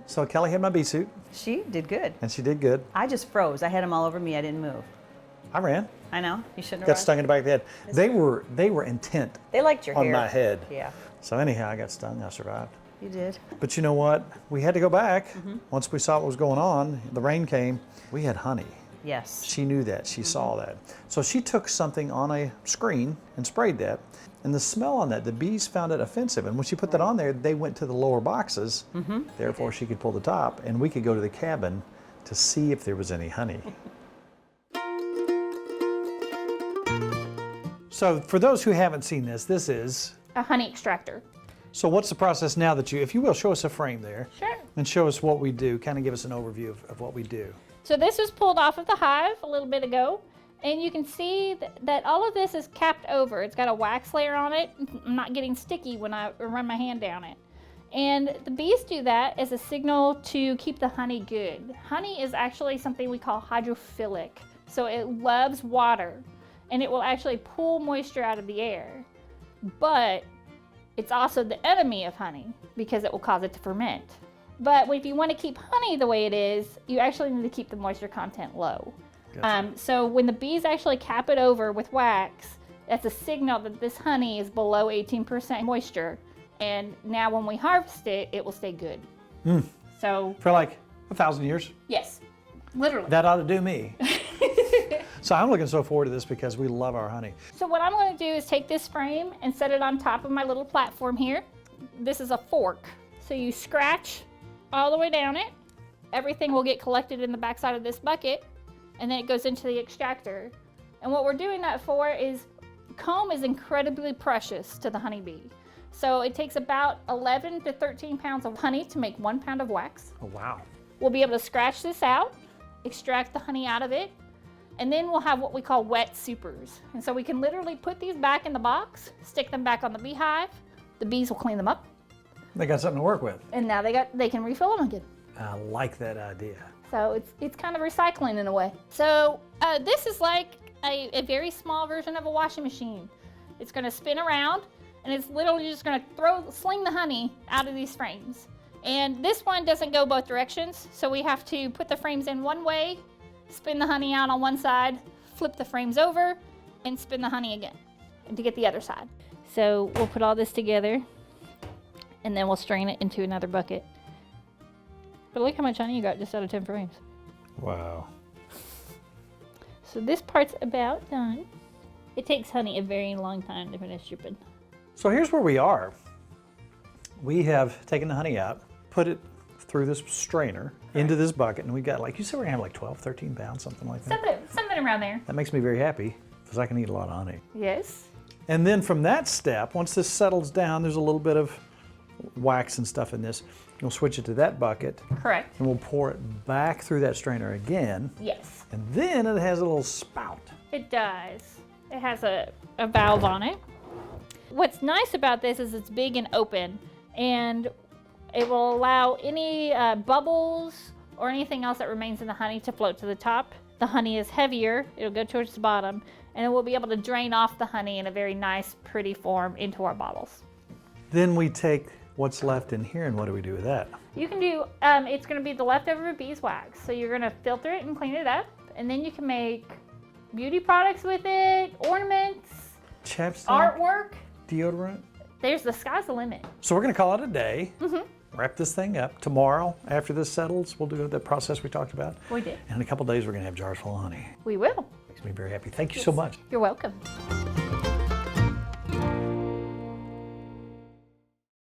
So Kelly had my bee suit. She did good. And she did good. I just froze. I had them all over me. I didn't move. I ran. I know. You shouldn't have Got run. stung in the back of the head. They were intent They liked your on hair. my head. Yeah, So anyhow, I got stung. I survived. you did. But you know what? We had to go back. Once we saw what was going on, the rain came. We had honey. Yes. She knew that. She saw that. So she took something on a screen and sprayed that. And the smell on that, the bees found it offensive. And when she put that on there, they went to the lower boxes. Therefore, she could pull the top, and we could go to the cabin to see if there was any honey. So for those who haven't seen this, this is... A honey extractor. So what's the process now that you, if you will, show us a frame there. Sure. And show us what we do, kind of give us an overview of what we do. So this was pulled off of the hive a little bit ago, and you can see that all of this is capped over. It's got a wax layer on it. I'm not getting sticky when I run my hand down it. And the bees do that as a signal to keep the honey good. Honey is actually something we call hydrophilic. So it loves water, and it will actually pull moisture out of the air. But it's also the enemy of honey because it will cause it to ferment. But if you want to keep honey the way it is, you actually need to keep the moisture content low. Gotcha. So when the bees actually cap it over with wax, that's a signal that this honey is below 18% moisture. And now when we harvest it, it will stay good. So For like 1,000 years. yes, literally. That ought to do me. So I'm looking so forward to this because we love our honey. So what I'm going to do is take this frame and set it on top of my little platform here. This is a fork. So you scratch all the way down it. Everything will get collected in the backside of this bucket, and then it goes into the extractor. And what we're doing that for is comb is incredibly precious to the honeybee. So it takes about 11 to 13 pounds of honey to make 1 pound of wax. Oh, wow. We'll be able to scratch this out, extract the honey out of it, and then we'll have what we call wet supers. And so we can literally put these back in the box, stick them back on the beehive. The bees will clean them up, They got something to work with. and now they can refill them again. I like that idea. So it's kind of recycling in a way. So this is like a very small version of a washing machine. It's going to spin around, and it's literally just going to sling the honey out of these frames. And this one doesn't go both directions, so we have to put the frames in one way, spin the honey out on one side, flip the frames over, and spin the honey again and to get the other side. So we'll put all this together, and then we'll strain it into another bucket. But look how much honey you got just out of 10 frames. Wow. So this part's about done. It takes honey a very long time to finish dripping. So here's where we are. We have taken the honey out, put it through this strainer into this bucket, and we got, like you said, we're gonna have like 12, 13 pounds, something like that. Something around there. That makes me very happy because I can eat a lot of honey. Yes. And then from that step, once this settles down, there's a little bit of wax and stuff in this. We'll switch it to that bucket, Correct. and we'll pour it back through that strainer again. Yes. And then it has a little spout. It does. It has a valve on it. What's nice about this is it's big and open, and it will allow any bubbles or anything else that remains in the honey to float to the top. The honey is heavier, it'll go towards the bottom, and it will be able to drain off the honey in a very nice, pretty form into our bottles. Then we take what's left in here, and what do we do with that? You can do, it's going to be the leftover beeswax. So you're going to filter it and clean it up, and then you can make beauty products with it, ornaments, Chapstick, artwork. deodorant. The sky's the limit. So we're gonna call it a day. Wrap this thing up. Tomorrow, after this settles, we'll do the process we talked about. We did. And in a couple days, we're gonna have jars full of honey. We will. Makes me very happy. Thank you so much. You're welcome.